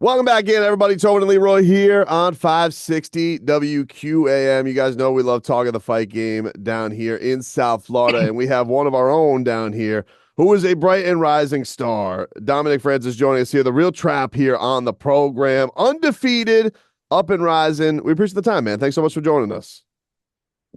Welcome back in, everybody. Tobin and Leroy here on 560 WQAM. You guys know we love talking the fight game down here in South Florida, and we have one of our own down here who is a bright and rising star. Dominique Francis joining us here, the real Trapp here on the program. Undefeated, up and rising. We appreciate the time, man. Thanks so much for joining us.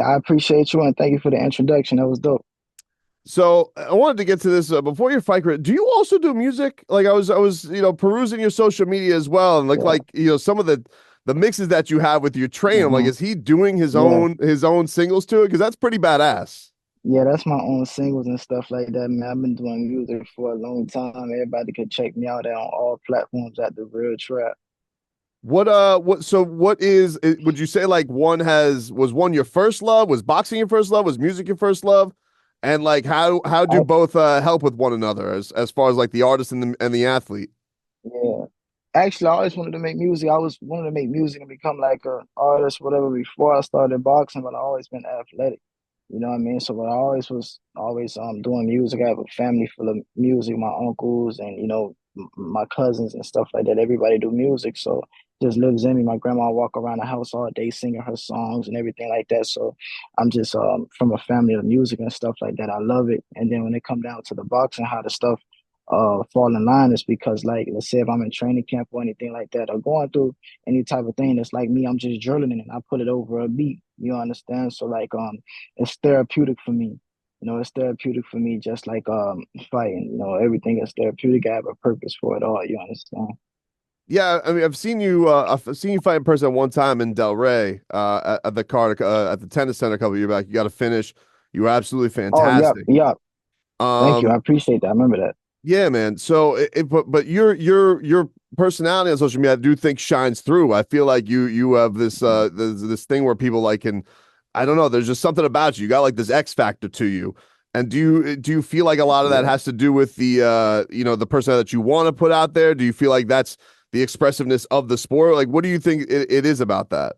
I appreciate you and thank you for the introduction. That was dope. So I wanted to get to this before your fight career. Do you also do music? Like I was, perusing your social media as well, and Yeah, some of the mixes that you have with your train. I'm like, hmm is he doing yeah, his own singles to it? Because that's pretty badass. yeah. That's my own singles and stuff like that, man. I've been doing music for a long time. Everybody could check me out on all platforms at the Real Trap. Would you say like was one your first love? Was boxing your first love? Was music your first love? And like how do I, both help with one another as far as like the artist and the athlete? yeah. Actually, I always wanted to make music. I was wanted to make music and become like a artist, whatever. Before I started boxing, but I always been athletic. You know what I mean? So, but I always was always doing music. I have a family full of music. My uncles and my cousins and stuff like that. Everybody do music, so just lives in me. My grandma walk around the house all day singing her songs and everything like that. So I'm just from a family of music and stuff like that. I love it. And then when it come down to the boxing, how the stuff fall in line is because, like, let's say if I'm in training camp or anything like that, or going through any type of thing that's like me, I'm just drilling it and I put it over a beat. You understand? So like it's therapeutic for me. It's therapeutic for me just like fighting. Everything is therapeutic. I have a purpose for it all, you understand? Yeah, I mean, I've seen you fight in person one time in Delray, at the card, at the tennis center a couple of years back. You got a finish. You were absolutely Oh, yep, fantastic. yep. Thank you. I Um, appreciate that. I remember that. yeah, man. So, but your personality on social media, I do think shines through. I feel like you have this thing where people like can, I don't know. There's just something about you. You got like this X factor to you. And do you feel like a lot of that Yeah. has to do with the person that you want to put out there? Do you feel like that's the expressiveness of the sport? Like, what do you think it is about that?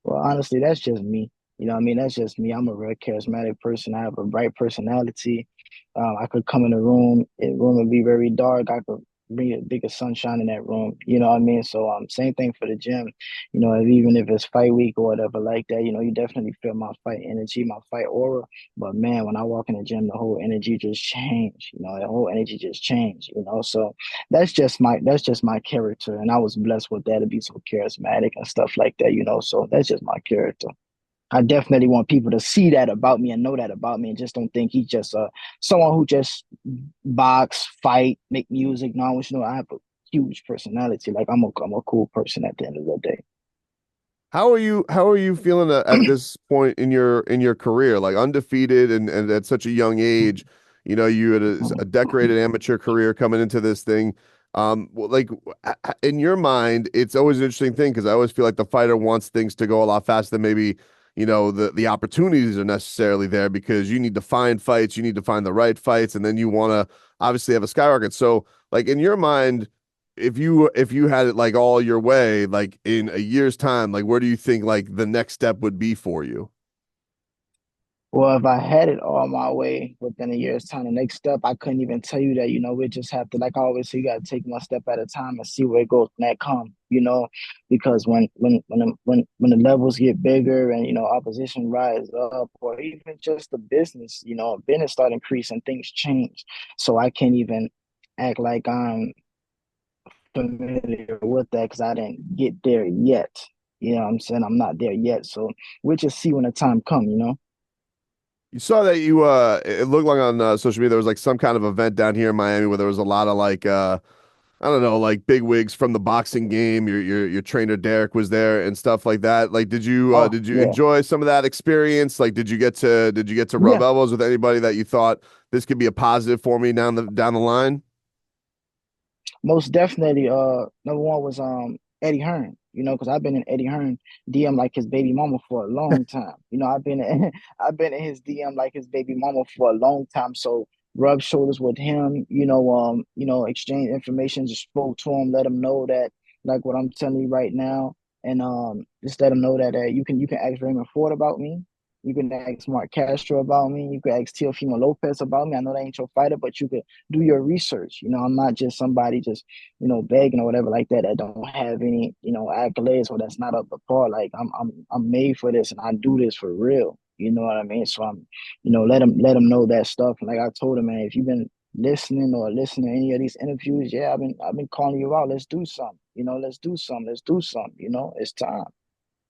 Well, honestly, that's just me. You know what I mean? That's just me. I'm a real charismatic person. I have a bright personality. I could come in a room, room would be very dark. I could bring a bigger sunshine in that room. You know what I mean? So same thing for the gym. Even if it's fight week or whatever like that, you definitely feel my fight energy, my fight aura. But man, when I walk in the gym, the whole energy just changed. The whole energy just changed, So that's just my character, and I was blessed with that to be so charismatic and stuff like that. So that's just my character. I definitely want people to see that about me and know that about me, and just don't think he's just someone who just box, fight, make music. No, I want you to know I have a huge personality. Like I'm a cool person at the end of the day. How are you feeling at this point in your career, like undefeated and at such a young age? You had a decorated amateur career coming into this thing. Like in your mind, it's always an interesting thing because I always feel like the fighter wants things to go a lot faster than maybe the opportunities are necessarily there because you need to find fights, you need to find the right fights, and then you want to obviously have a skyrocket. So, like in your mind, if you had it like all your way, like in a year's time, like where do you think like the next step would be for you? Well, if I had it all my way within a year's time, the next step, I couldn't even tell you that. We just have to, like I always say, you got to take one step at a time and see where it goes when that come. Because when the levels get bigger and opposition rise up, or even just the business start increasing, things change. So I can't even act like I'm familiar with that because I didn't get there yet. You know what I'm saying? I'm not there yet. So we'll just see when the time come. You saw that it looked like on social media there was like some kind of event down here in Miami where there was a lot of like I don't know, like big wigs from the boxing game. Your trainer Derek was there and stuff like that. Like Oh, did you yeah. enjoy some of that experience? Like did you get to rub Yeah, elbows with anybody that you thought this could be a positive for me down the line? most definitely. Number one was Eddie Hearn. Because I've been in Eddie Hearn DM like his baby mama for a long time. I've been in, I've been in his DM like his baby mama for a long time. So rub shoulders with him. Exchange information. Just spoke to him, let him know that like what I'm telling you right now, and just let him know that you can ask Raymond Ford about me. You can ask Mark Castro about me. You can ask Teofimo Lopez about me. I know that ain't your fighter, but you could do your research. I'm not just somebody just begging or whatever like that don't have any accolades or that's not up to par. Like I'm made for this and I do this for real. You know what I mean? So I'm, let them know that stuff. And like I told him, man, if you've been listening to any of these interviews, yeah, I've been calling you out. Let's do something. Let's do something. Let's do something. It's time.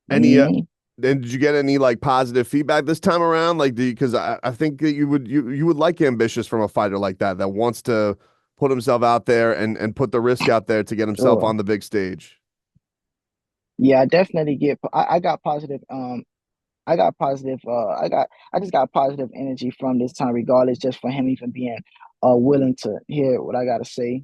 Any Hmm. and did you get any like positive feedback this time around? Like, because I think that you would like ambitious from a fighter like that wants to put himself out there and put the risk out there to get himself Sure. on the big stage. Yeah, I definitely get. I got positive. I got positive. I just got positive energy from this time, regardless, just for him even being willing to hear what I gotta say.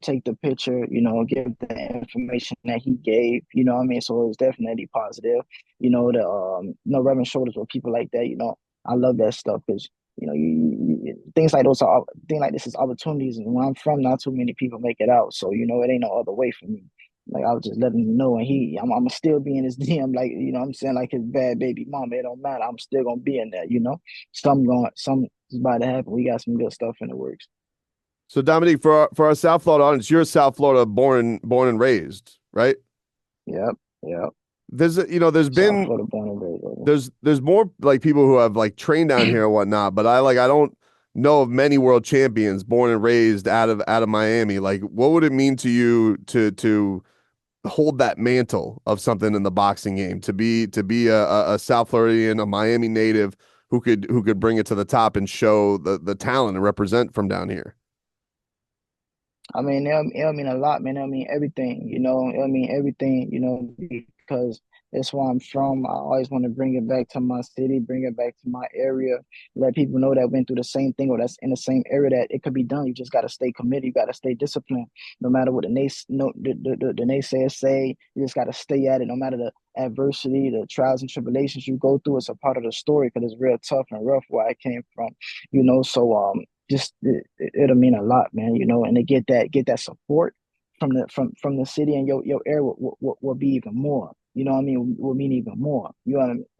Take the picture. Give the information that he gave. You know what I mean? So it was definitely positive. The rubbing shoulders with people like that. I love that stuff because things like those are things like this is opportunities, and where I'm from, not too many people make it out. So it ain't no other way for me. Like I was just letting him know, and I'm still be in his DM, like what I'm saying, like his bad baby mama. It don't matter. I'm still gonna be in there. Something is about to happen. We got some good stuff in the works. So Dominique, for our South Florida audience, you're South Florida born and raised, right? Yep, yep. There's South been Florida born and raised. Baby. there's more like people who have like trained down here and whatnot, but I don't know of many world champions born and raised out of Miami. Like, what would it mean to you to hold that mantle of something in the boxing game, to be a South Floridian, a Miami native who could bring it to the top and show the talent and represent from down here? I mean, it'll mean a lot, man. It'll mean everything, It'll mean everything, because that's where I'm from. I always want to bring it back to my city, bring it back to my area, let people know that went through the same thing or that's in the same area that it could be done. You just got to stay committed. You got to stay disciplined, no matter what the naysayers say. You just got to stay at it, no matter the adversity, the trials and tribulations you go through. It's a part of the story because it's real tough and rough where I came from, So just it'll mean a lot, man. And to get that support from the city and your area will be even more. You know what I mean? Will mean even more. You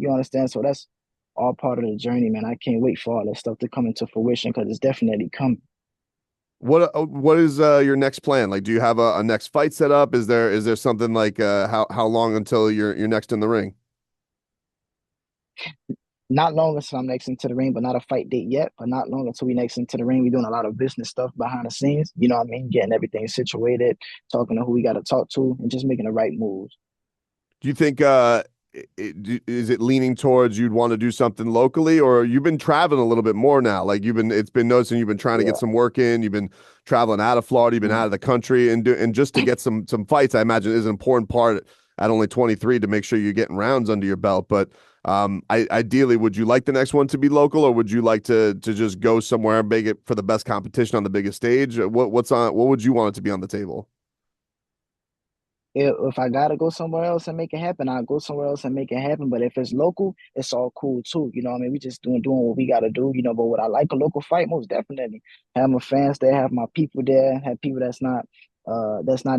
understand? So that's all part of the journey, man. I can't wait for all that stuff to come into fruition because it's definitely coming. What is your next plan? Like, do you have a next fight set up? Is there something like how long until you're next in the ring? Not long until I'm next into the ring, but not a fight date yet. But not long until we next into the ring. We're doing a lot of business stuff behind the scenes. You know what I mean? Getting everything situated, talking to who we got to talk to, and just making the right moves. Do you think is it leaning towards you'd want to do something locally, or you've been traveling a little bit more now? Like it's been noticing you've been trying to get Yeah. some work in. You've been traveling out of Florida. You've been out Mhm. of the country, and just to get some fights, I imagine is an important part at only 23 to make sure you're getting rounds under your belt. But ideally, would you like the next one to be local, or would you like to just go somewhere and make it for the best competition on the biggest stage? What would you want it to be on the table? If I gotta go somewhere else and make it happen, I'll go somewhere else and make it happen. But if it's local, it's all cool too. You know what I mean? We just doing what we gotta do, But would I like a local fight? Most definitely. Have my fans there, have my people there, have people that's not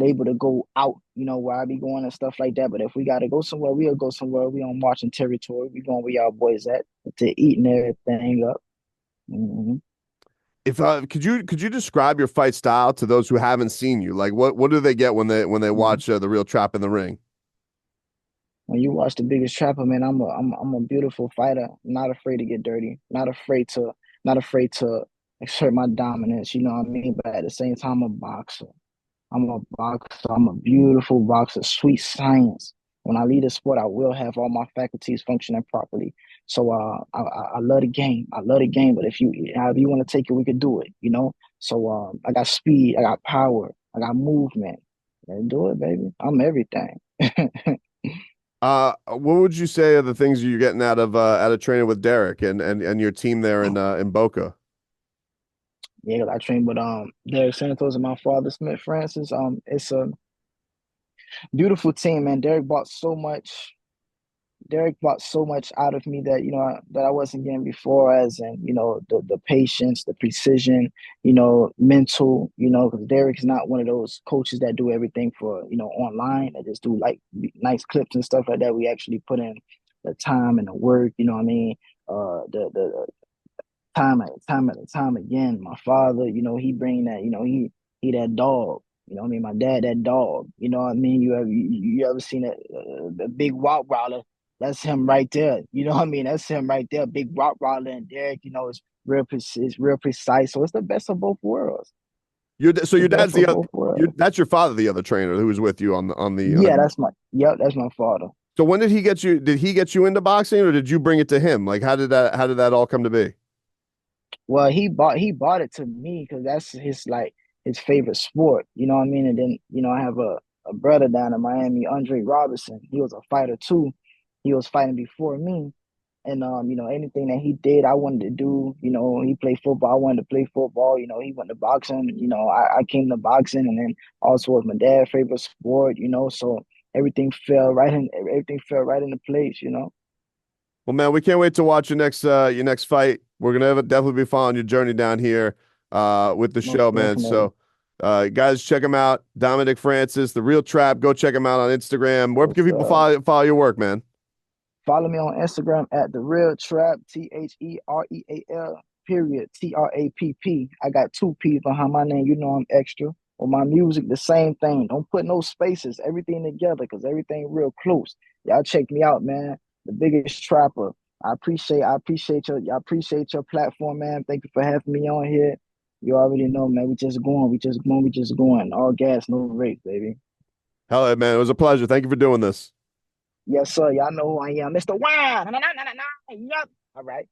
able to go out, where I be going and stuff like that. But if we gotta go somewhere, we'll go somewhere. We on marching territory. We going where y'all boys at to eating everything up. Hmm. If could you describe your fight style to those who haven't seen you? Like what do they get when they Hmm. watch the real Trapp in the ring? When you watch The Biggest Trapper, man, I'm a beautiful fighter. Not afraid to get dirty. Not afraid to exert my dominance. You know what I mean? But at the same time, I'm a boxer. I'm a boxer. I'm a beautiful boxer. Sweet science. When I leave the sport, I will have all my faculties functioning properly. So I love the game. I love the game. But if however you want to take it, we could do it. So I got speed. I got power. I got movement. Let's do it, baby. I'm everything. What would you say are the things you're getting out of training with Derek and your team there in Boca? Yeah, 'cause I trained with Derek Santos and my father Smith Francis. It's a beautiful team, man. Derek brought so much out of me that that I wasn't getting before, as in the patience, the precision, mental. Because Derek is not one of those coaches that do everything for online. That just do like nice clips and stuff like that. We actually put in the time and the work. You know what I mean? The time again. My father, he bring that. He that dog. You know what I mean? My dad, that dog. You know what I mean? You ever seen a big Rottweiler? That's him right there. You know what I mean? That's him right there. Big Rottweiler and Derek. It's real precise. So it's the best of both worlds. So The your best dad's of both worlds. that's your father, the other trainer who was with you on the. Yeah, that's my father. So when did he get you? Did he get you into boxing, or did you bring it to him? Like, how did that all come to be? Well, he bought it to me because that's his favorite sport. You know what I mean? And then I have a brother down in Miami, Andre Robinson. He was a fighter too. He was fighting before me, and anything that he did, I wanted to do. He played football. I wanted to play football. He went to boxing. I came to boxing, and then also was my dad's favorite sport. So everything fell right into place. Well, man, we can't wait to watch your next fight. We're gonna definitely be following your journey down here with the show, Most man. definitely. So, guys, check him out, Dominic Francis, the Real Trap. Go check him out on Instagram. Where can Yes, people sir. follow your work, man? Follow me on Instagram at the real trap, TheReal, period, Trapp. I got two P's behind my name. I'm extra. On my music, the same thing. Don't put no spaces, everything together, because everything real close. Y'all check me out, man. The biggest trapper. I appreciate your platform, man. Thank you for having me on here. You already know, man. We just going. All gas, no brakes, baby. Hell yeah, man. It was a pleasure. Thank you for doing this. Yes, sir. Y'all know who I am. Mr. Wine. Yup. All right.